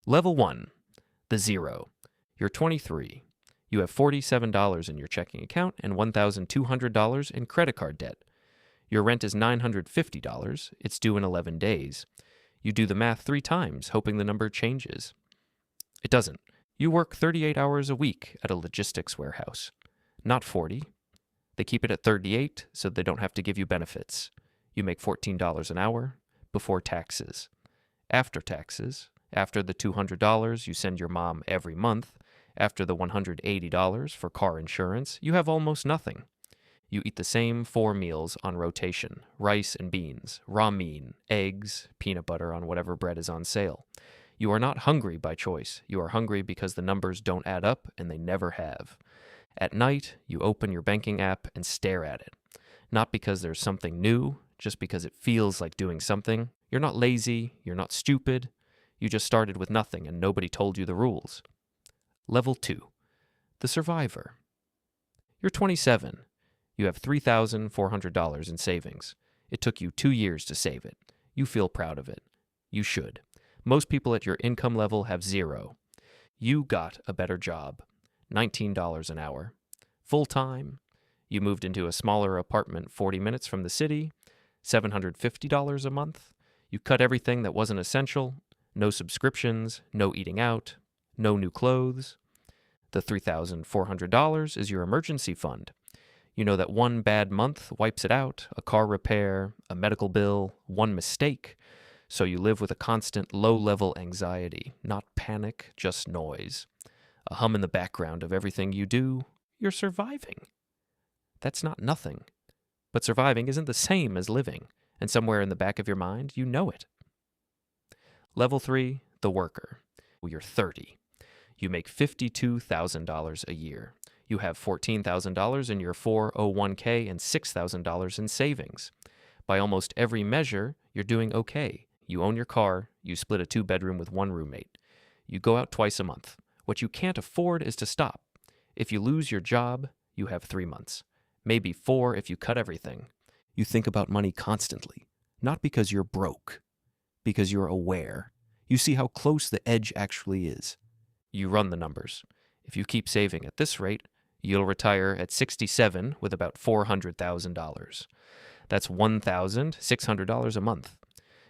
Level 1, the zero. You're 23. You have $47 in your checking account and $1,200 in credit card debt. Your rent is $950. It's due in 11 days. You do the math 3 times, hoping the number changes. It doesn't. You work 38 hours a week at a logistics warehouse. Not 40. They keep it at 38 so they don't have to give you benefits. You make $14 an hour before taxes. After taxes, after the $200 you send your mom every month, after the $180 for car insurance, you have almost nothing. You eat the same 4 meals on rotation: rice and beans, ramen, eggs, peanut butter on whatever bread is on sale. You are not hungry by choice. You are hungry because the numbers don't add up and they never have. At night, you open your banking app and stare at it. Not because there's something new, just because it feels like doing something. You're not lazy, you're not stupid. You just started with nothing and nobody told you the rules. Level 2, the survivor. You're 27. You have $3,400 in savings. It took you 2 years to save it. You feel proud of it. You should. Most people at your income level have 0. You got a better job. $19 an hour. Full-time. You moved into a smaller apartment 40 minutes from the city. $750 a month. You cut everything that wasn't essential. No subscriptions, no eating out, no new clothes. The $3,400 is your emergency fund. You know that one bad month wipes it out, a car repair, a medical bill, one mistake. So you live with a constant low-level anxiety, not panic, just noise. A hum in the background of everything you do. You're surviving. That's not nothing. But surviving isn't the same as living, and somewhere in the back of your mind, you know it. Level 3, the worker. You're 30. You make $52,000 a year. You have $14,000 in your 401k and $6,000 in savings. By almost every measure, you're doing okay. You own your car. You split a 2-bedroom with 1 roommate. You go out twice a month. What you can't afford is to stop. If you lose your job, you have 3 months. Maybe 4 if you cut everything. You think about money constantly. Not because you're broke. Because you're aware. You see how close the edge actually is. You run the numbers. If you keep saving at this rate, you'll retire at 67 with about $400,000. That's $1,600 a month.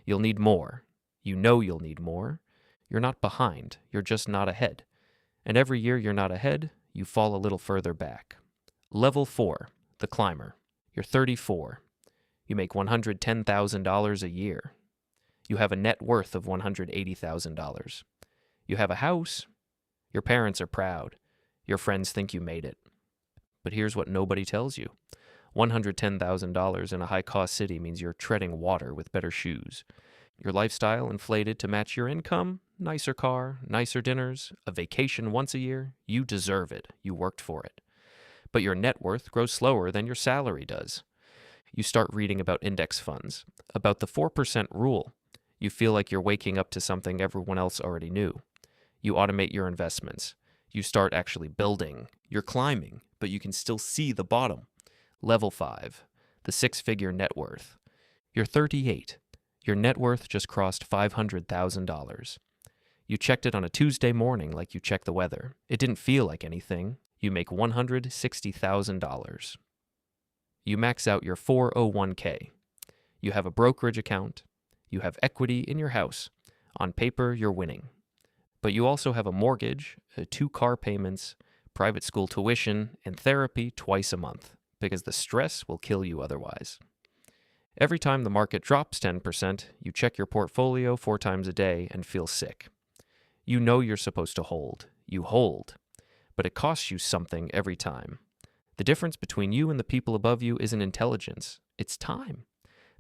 You'll need more. You know you'll need more. You're not behind. You're just not ahead. And every year you're not ahead, you fall a little further back. Level 4, the climber. You're 34. You make $110,000 a year. You have a net worth of $180,000. You have a house. Your parents are proud. Your friends think you made it. But here's what nobody tells you. $110,000 in a high-cost city means you're treading water with better shoes. Your lifestyle inflated to match your income, nicer car, nicer dinners, a vacation once a year. You deserve it. You worked for it. But your net worth grows slower than your salary does. You start reading about index funds, about the 4% rule. You feel like you're waking up to something everyone else already knew. You automate your investments. You start actually building. You're climbing, but you can still see the bottom. Level 5, the 6-figure net worth. You're 38. Your net worth just crossed $500,000. You checked it on a Tuesday morning like you check the weather. It didn't feel like anything. You make $160,000. You max out your 401k. You have a brokerage account. You have equity in your house. On paper, you're winning. But you also have a mortgage, 2 car payments, private school tuition, and therapy twice a month, because the stress will kill you otherwise. Every time the market drops 10%, you check your portfolio 4 times a day and feel sick. You know you're supposed to hold. You hold. But it costs you something every time. The difference between you and the people above you isn't intelligence. It's time.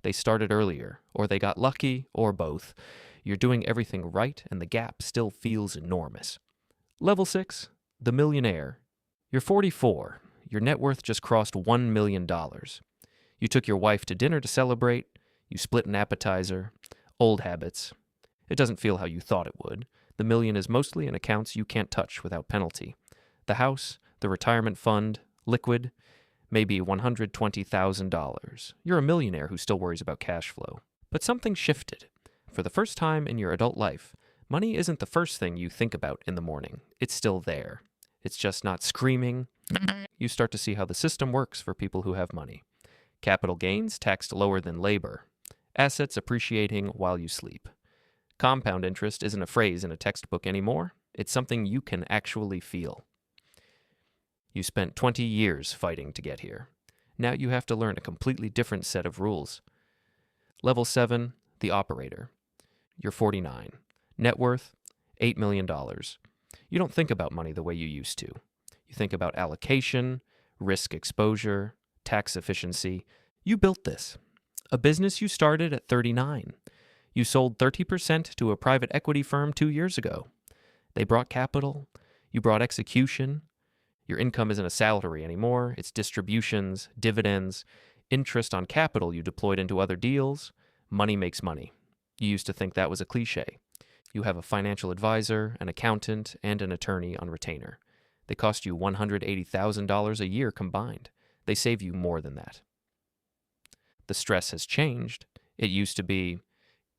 They started earlier, or they got lucky, or both. You're doing everything right, and the gap still feels enormous. Level 6, the millionaire. You're 44. Your net worth just crossed $1 million. You took your wife to dinner to celebrate. You split an appetizer. Old habits. It doesn't feel how you thought it would. The million is mostly in accounts you can't touch without penalty. The house, the retirement fund, liquid, maybe $120,000. You're a millionaire who still worries about cash flow. But something shifted. For the first time in your adult life, Money isn't the first thing you think about in the morning. It's still there. It's just not screaming. You start to see how the system works for people who have money. Capital gains taxed lower than labor. Assets appreciating while you sleep. Compound interest isn't a phrase in a textbook anymore. It's something you can actually feel. You spent 20 years fighting to get here. Now you have to learn a completely different set of rules. Level 7, the operator. You're 49. Net worth, $8 million. You don't think about money the way you used to. You think about allocation, risk exposure, tax efficiency. You built this. A business you started at 39. You sold 30% to a private equity firm 2 years ago. They brought capital. You brought execution. Your income isn't a salary anymore. It's distributions, dividends, interest on capital you deployed into other deals. Money makes money. You used to think that was a cliche. You have a financial advisor, an accountant, and an attorney on retainer. They cost you $180,000 a year combined. They save you more than that. The stress has changed. It used to be,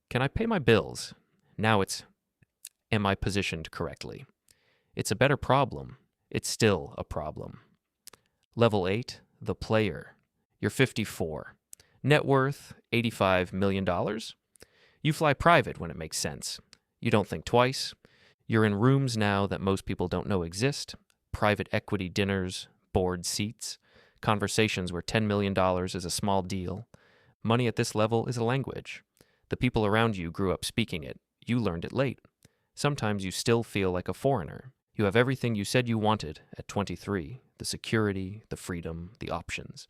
can I pay my bills? Now it's, am I positioned correctly? It's a better problem. It's still a problem. Level 8, the player. You're 54. Net worth, $85 million. You fly private when it makes sense. You don't think twice. You're in rooms now that most people don't know exist. Private equity dinners, board seats, conversations where $10 million is a small deal. Money at this level is a language. The people around you grew up speaking it. You learned it late. Sometimes you still feel like a foreigner. You have everything you said you wanted at 23, the security, the freedom, the options.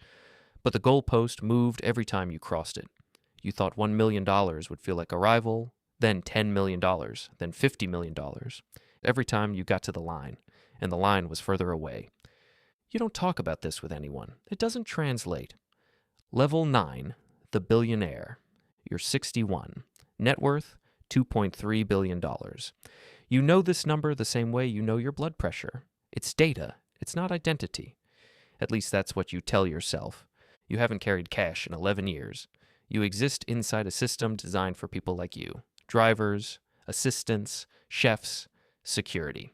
But the goalpost moved every time you crossed it. You thought $1 million would feel like arrival, then $10 million, then $50 million. Every time you got to the line, and the line was further away. You don't talk about this with anyone. It doesn't translate. Level 9, the billionaire. You're 61. Net worth, $2.3 billion. You know this number the same way you know your blood pressure. It's data. It's not identity. At least that's what you tell yourself. You haven't carried cash in 11 years. You exist inside a system designed for people like you. Drivers, assistants, chefs, security.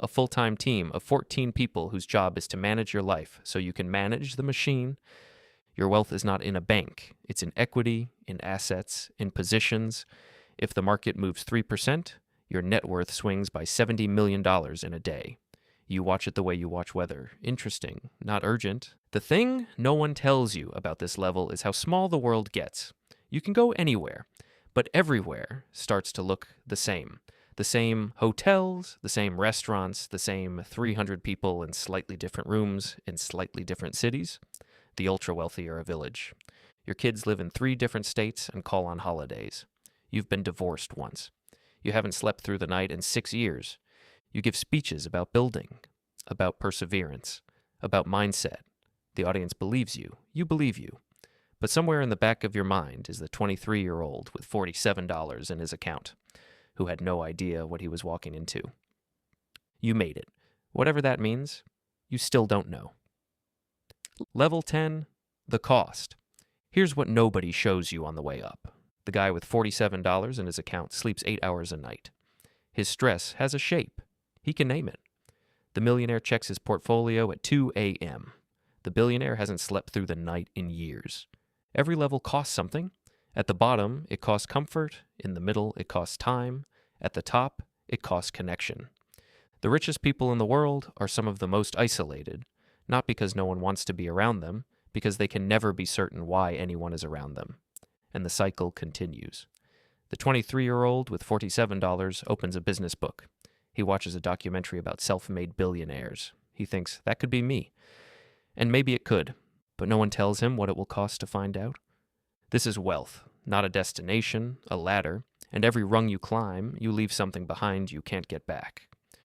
A full-time team of 14 people whose job is to manage your life so you can manage the machine. Your wealth is not in a bank. It's in equity, in assets, in positions. If the market moves 3%, your net worth swings by $70 million in a day. You watch it the way you watch weather. Interesting, not urgent. The thing no one tells you about this level is how small the world gets. You can go anywhere, but everywhere starts to look the same. The same hotels, the same restaurants, the same 300 people in slightly different rooms in slightly different cities. The ultra-wealthy are a village. Your kids live in 3 different states and call on holidays. You've been divorced once. You haven't slept through the night in 6 years. You give speeches about building, about perseverance, about mindset. The audience believes you. You believe you. But somewhere in the back of your mind is the 23-year-old with $47 in his account, who had no idea what he was walking into. You made it. Whatever that means, you still don't know. Level 10, the cost. Here's what nobody shows you on the way up. The guy with $47 in his account sleeps 8 hours a night. His stress has a shape. He can name it. The millionaire checks his portfolio at 2 a.m. The billionaire hasn't slept through the night in years. Every level costs something. At the bottom, it costs comfort. In the middle, it costs time. At the top, it costs connection. The richest people in the world are some of the most isolated, not because no one wants to be around them, because they can never be certain why anyone is around them. And the cycle continues. The 23-year-old with $47 opens a business book. He watches a documentary about self-made billionaires. He thinks, that could be me. And maybe it could, but no one tells him what it will cost to find out. This is wealth, not a destination, a ladder, and every rung you climb, you leave something behind you can't get back.